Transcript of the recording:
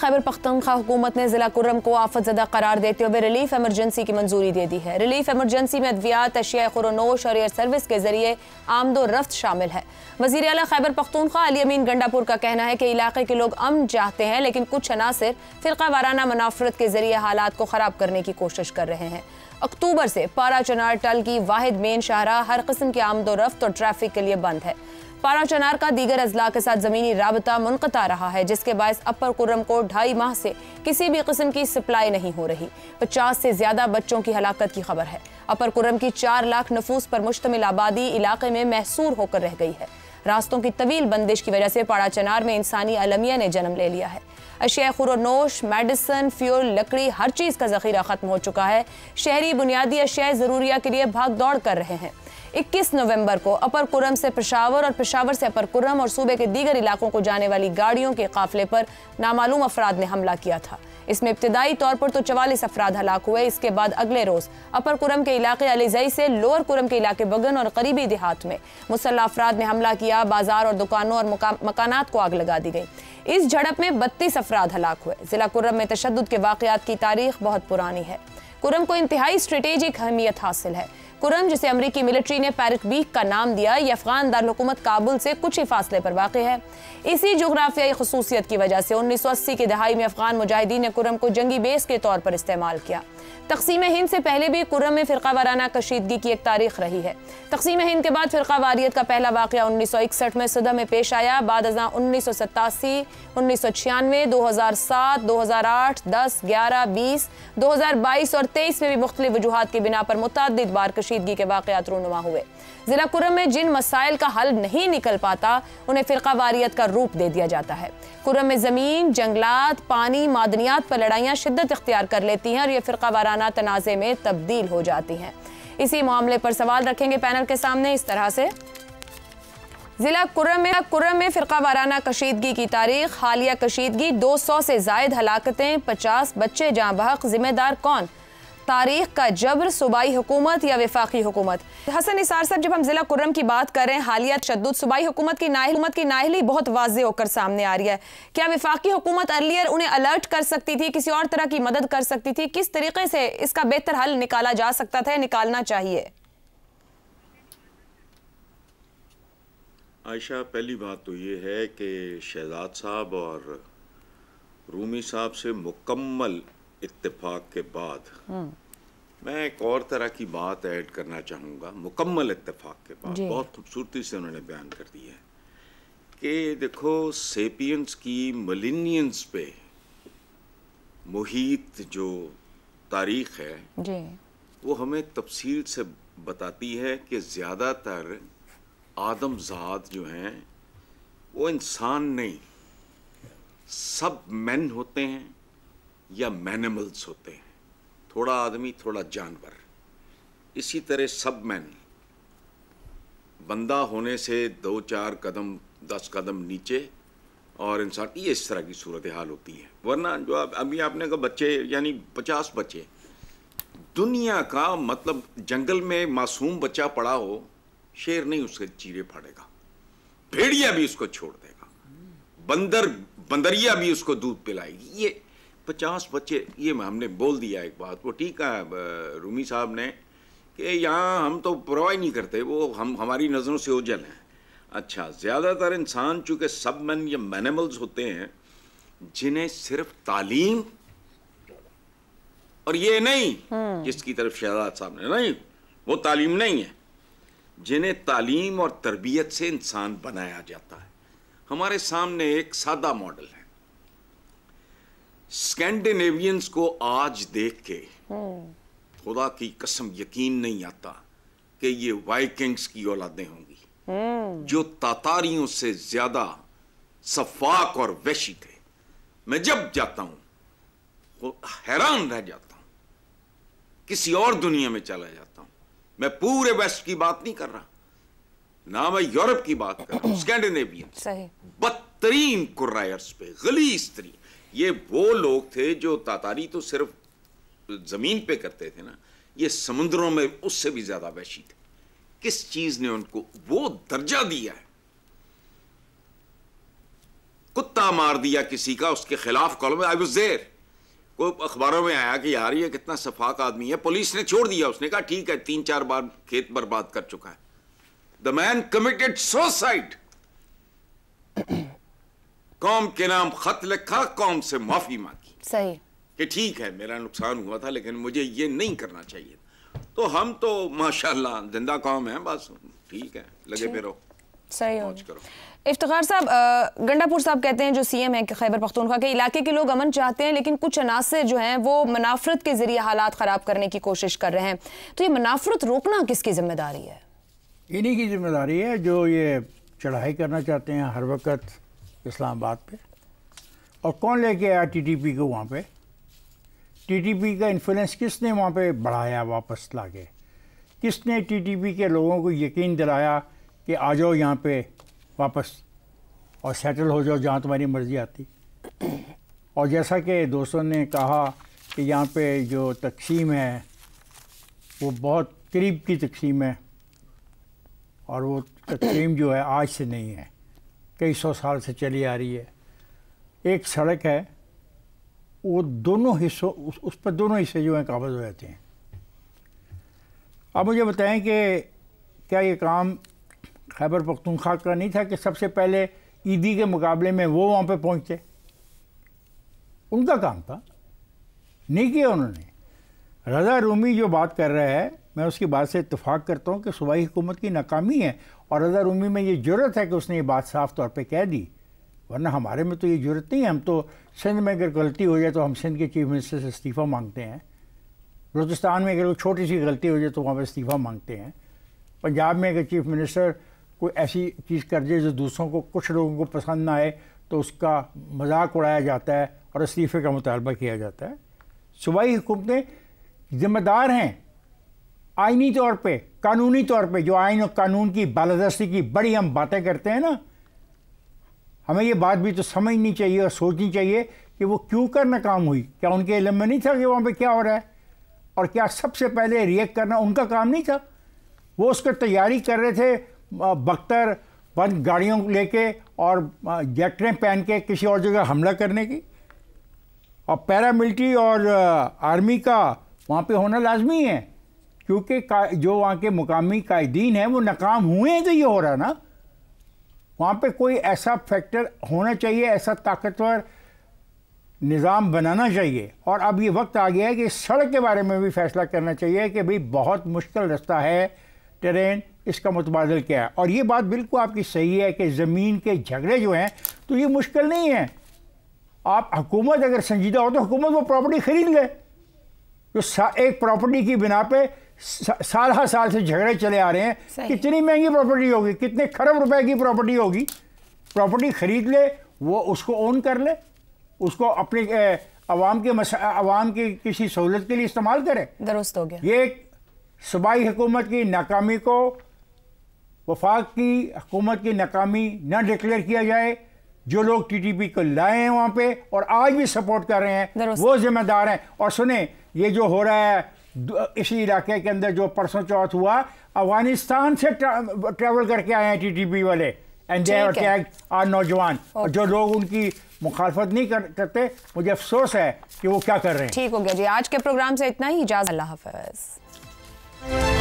खैबर पख्तूनख्वा हुकूमत ने जिला कुर्रम को आफतज़दा करार देते हुए रिलीफ एमरजेंसी की मंजूरी दे दी है। रिलीफ एमरजेंसी में अद्वियात, अशिया खुरोनोश और एयर सर्विस के जरिए आमदो रफ्त शामिल है। वज़ीर आला खैबर पख्तूनख्वा अली अमीन गंडापुर का कहना है कि इलाके के लोग अमन चाहते हैं, लेकिन कुछ अनासिर फ़िरका वाराना मुनाफरत के जरिए हालात को ख़राब करने की कोशिश कर रहे हैं। अक्टूबर से पारा चनार टल की वाहिद मेन शाहराह हर किस्म की आमदो रफ्त और ट्रैफिक के लिए बंद है। पारा चनार का दीगर अजला के साथ ज़मीनी राबता मुनक़ता रहा है, जिसके बायस अपर कुर्रम को 2.5 माह से किसी भी किस्म की सप्लाई नहीं हो रही। 50 से ज़्यादा बच्चों की हलाकत की खबर है। अपर कुर्रम की 4 लाख नफूस पर मुश्तमिल आबादी इलाके में महसूर होकर रह गई है। रास्तों की तवील बंदिश की वजह से पारा चनार में इंसानी अलमिया ने जन्म ले लिया है। अशिया खुरोनोश, मेडिसन, फ्यूल, लकड़ी, हर चीज़ का ज़ख़ीरा ख़त्म हो चुका है। शहरी बुनियादी अशिया ज़रूरिया के लिए भाग दौड़ कर रहे हैं। 21 नवंबर को अपर कुर्रम से पेशावर और पेशावर से अपर कुर्रम और सूबे के दीगर इलाकों को जाने वाली गाड़ियों के काफिले पर नामालूम अफराद ने हमला किया था। इसमें इब्तिदाई तौर पर तो 44 अफराद हलाक हुए। इसके बाद अगले रोज़ अपर कुर्रम के इलाके अलीज़ई से लोअर कुर्रम के इलाके बगन और करीबी देहात में मुसल्लह अफराद ने हमला किया। बाजार और दुकानों और मकानात को आग लगा दी गई। इस झड़प में 32 अफराद हलाक हुए। जिला कुर्रम में तशद्दुद के वाक़यात की तारीख बहुत पुरानी है। कुर्रम को इंतहाई स्ट्रेटेजिक अहमियत हासिल है। कुर्रम, जिसे अमरीकी मिलिट्री ने पैरट वीक का नाम दिया, यह अफगान दारकूमत काबुल से कुछ ही फासले पर वाक़ है। इसी जोग्राफियाई खसूसियत की वजह से 1980 की दहाई में अफगान मुजाहिदीन ने कुर्रम को जंगी बेस के तौर पर इस्तेमाल किया। तक़सीम हिंद से पहले भी कुर्रम में फ़िरका वाराना कशीदगी की एक तारीख रही है। तक़सीम हिंद के बाद फ़िरका वारियत का पहला वाक़या 1961 में सदह में पेश आया। बाद 1987, 1996, 2007, 2008, 10, 11, 20, 2022 और 23 में भी मुख्तलिफ वजूहात की बिना पर मुतअद्दिद बार कशीदगी के वाक़यात रूनुमा हुए। ज़िला कुर्रम में जिन मसाइल का हल नहीं निकल पाता, उन्हें फ़िरका वारियत का रूप दे दिया जाता है। कुर्रम में ज़मीन, जंगलात, पानी, मादनियात पर लड़ाइयाँ शिद्दत इख्तियार कर लेती हैं और ये फ़िरका वाराना तनाज़े में तब्दील हो जाती हैं। इसी मामले पर सवाल रखेंगे पैनल के सामने इस तरह से। जिला कुर्रम में फ़िरका वाराना कशीदगी की तारीख। हालिया कशीदगी 200 से ज़ायद हलाकतें, 50 बच्चे जाँ बहक। ज़िम्मेदार कौन? तारीख का जबर, सूबाई हुकूमत या वफाकी हुकूमत? हसन निसार साहब, जब हम जिला कुर्रम की बात कर रहे हैं, हालिया तशद्दुद सूबाई हुकूमत की नाअहली बहुत वाज़ेह होकर सामने आ रही है। क्या वफाकी हुकूमत अर्लियर उन्हें अलर्ट कर सकती थी, किसी और तरह की मदद कर सकती थी? किस तरीके से इसका बेहतर हल निकाला जा सकता था, निकालना चाहिए? आयशा, पहली बात तो ये है कि शहजाद साहब और रूमी साहब से मुकम्मल इत्तेफाक के बाद मैं एक और तरह की बात ऐड करना चाहूँगा। मुकम्मल इत्तेफाक के बाद बहुत खूबसूरती से उन्होंने बयान कर दिया है कि देखो, सेपियंस की मिलेनियंस पे मुहीत जो तारीख है वो हमें तफसील से बताती है कि ज़्यादातर आदमजात जो हैं वो इंसान नहीं, सब मैन होते हैं या मैनिमल्स होते हैं, थोड़ा आदमी थोड़ा जानवर। इसी तरह सब मैन बंदा होने से 2-4 कदम 10 कदम नीचे और इंसान, ये इस तरह की सूरत हाल होती है। वरना जो अभी आपने कहा बच्चे, यानी 50 बच्चे, दुनिया का मतलब जंगल में मासूम बच्चा पड़ा हो, शेर नहीं उसके चीरे फाड़ेगा, भेड़िया भी उसको छोड़ देगा, बंदरिया भी उसको दूध पिलाएगी। ये 50 बच्चे, ये हमने बोल दिया एक बात, वो ठीक है रूमी साहब ने, कि यहाँ हम तो परवाह नहीं करते, वो हमारी नज़रों से ओझल हैं। अच्छा, ज़्यादातर इंसान चूँकि सब मैन या मैनिमल्स होते हैं जिन्हें सिर्फ तालीम, और ये नहीं जिसकी तरफ शहजाद साहब ने, नहीं वो तालीम नहीं है, जिन्हें तालीम और तरबियत से इंसान बनाया जाता है। हमारे सामने एक सादा मॉडल है। स्कैंडिनेवियंस को आज देख के खुदा की कसम यकीन नहीं आता कि ये वाइकिंग्स की औलादें होंगी, जो तातारियों से ज्यादा सफाक और वहशी थे। मैं जब जाता हूं हैरान रह जाता हूं, किसी और दुनिया में चला जाता हूं। मैं पूरे वेस्ट की बात नहीं कर रहा, ना मैं यूरोप की बात कर रहा हूं, स्कैंडिनेवियन बदतरीन कुर्रायर्स पे गलीज तरीन। ये वो लोग थे जो तातारी तो सिर्फ जमीन पे करते थे ना, ये समुद्रों में उससे भी ज्यादा वहशी थे। किस चीज ने उनको वो दर्जा दिया है? कुत्ता मार दिया किसी का, उसके खिलाफ कॉलम, आई वाज देयर। कोई अखबारों में आया कि यार ये कितना सफाक आदमी है, पुलिस ने छोड़ दिया, उसने कहा ठीक है 3-4 बार खेत बर्बाद कर चुका है। The man committed suicide. कौम के नाम खत लिखा, कौम से माफी मांगी, सही कि ठीक है मेरा नुकसान हुआ था लेकिन मुझे ये नहीं करना चाहिए। तो हम तो माशाल्लाह जिंदा कौम है, बस ठीक है, लगे पे रहो, सही हो। करो। इफ्तिखार साहब, गंडापुर साहब कहते हैं, जो सीएम है कि खैबर पख्तूनख्वा के इलाके के लोग अमन चाहते हैं, लेकिन कुछ अनासर जो हैं वो मनाफरत के जरिए हालात ख़राब करने की कोशिश कर रहे हैं। तो ये मनाफरत रोकना किसकी जिम्मेदारी है? इन्हीं की जिम्मेदारी है जो ये चढ़ाई करना चाहते हैं हर वक्त इस्लामाबाद पे। और कौन लेके आया टीटीपी को वहाँ पे? टीटीपी का इन्फ्लुएंस किसने वहाँ पे बढ़ाया वापस लाके? किसने टीटीपी के लोगों को यकीन दिलाया कि आ जाओ यहाँ पे वापस और सेटल हो जाओ जहाँ तुम्हारी मर्ज़ी आती? और जैसा कि दोस्तों ने कहा कि यहाँ पे जो तकसीम है वो बहुत करीब की तकसीम है, और वो तकसीम जो है आज से नहीं है, कई 100 साल से चली आ रही है। एक सड़क है, वो दोनों हिस्सों उस पर दोनों हिस्से जो हैं काबज़ हो जाते हैं। अब मुझे बताएं कि क्या ये काम खैबर पख्तूनख्वा का नहीं था कि सबसे पहले ईदी के मुकाबले में वो वहाँ पे पहुँचते? उनका काम था, नहीं किया उन्होंने। रज़ा रूमी जो बात कर रहा है, मैं उसकी बात से इत्तेफाक करता हूँ कि सूबाई हुकूमत की नाकामी है, और रज़ा रूमी में ये जुर्रत है कि उसने ये बात साफ़ तौर पे कह दी, वरना हमारे में तो ये जुर्रत नहीं है। हम तो सिंध में अगर गलती हो जाए तो हम सिंध के चीफ मिनिस्टर से इस्तीफ़ा मांगते हैं। बलूचिस्तान में अगर छोटी सी गलती हो जाए तो वहाँ पर इस्तीफ़ा मांगते हैं। पंजाब में अगर चीफ मिनिस्टर कोई ऐसी चीज़ कर दे जो दूसरों को, कुछ लोगों को पसंद ना आए, तो उसका मजाक उड़ाया जाता है और इस्तीफ़े का मुतालबा किया जाता है। सूबाई हुकूमतें ज़िम्मेदार हैं आइनी तौर पे, कानूनी तौर पे। जो आइन और कानून की बालादस्ती की बड़ी हम बातें करते हैं ना, हमें ये बात भी तो समझनी चाहिए और सोचनी चाहिए कि वो क्यों कर नाकाम हुई। क्या उनके इल्म में नहीं था कि वहाँ पे क्या हो रहा है? और क्या सबसे पहले रिएक्ट करना उनका काम नहीं था? वो उसकी तैयारी कर रहे थे, बख्तर बंद गाड़ियों लेके और जैकेटें पहन के किसी और जगह हमला करने की। और पैरामिलिट्री और आर्मी का वहाँ पे होना लाजमी है, क्योंकि जो वहाँ के मुकामी कायदीन हैं वो नाकाम हुए हैं, तो ये हो रहा ना। वहाँ पे कोई ऐसा फैक्टर होना चाहिए, ऐसा ताकतवर निज़ाम बनाना चाहिए। और अब ये वक्त आ गया है कि सड़क के बारे में भी फैसला करना चाहिए कि भाई बहुत मुश्किल रास्ता है, टेरेन, इसका मुतबादिल क्या है। और ये बात बिल्कुल आपकी सही है कि ज़मीन के झगड़े जो हैं तो ये मुश्किल नहीं है। आप हुकूमत अगर संजीदा हो तो हुकूमत वो प्रॉपर्टी ख़रीद ले। जो एक प्रॉपर्टी की बिना पे साल हर साल से झगड़े चले आ रहे हैं, कितनी महंगी प्रॉपर्टी होगी, कितने खरब रुपए की प्रॉपर्टी होगी। प्रॉपर्टी ख़रीद ले, वो उसको ओन कर ले, उसको अपने अवाम की किसी सहूलत के लिए इस्तेमाल करे। दुरुस्त हो गया। ये सूबाई हुकूमत की नाकामी को वफाक की हुकूमत की नाकामी न डिक्लेयर किया जाए। जो लोग टीटीपी को लाए हैं वहाँ पे और आज भी सपोर्ट कर रहे हैं, वो जिम्मेदार हैं। और सुने, ये जो हो रहा है इसी इलाके के अंदर, जो परसों चौथ हुआ, अफगानिस्तान से ट्रैवल करके आए हैं टीटीपी वाले, and they have attacked our नौजवान। और जो लोग उनकी मुखालफत नहीं करते, मुझे अफसोस है कि वो क्या कर रहे हैं। ठीक हो गया जी, आज के प्रोग्राम से इतना ही। इजाज़त, अल्लाह हाफ़िज़।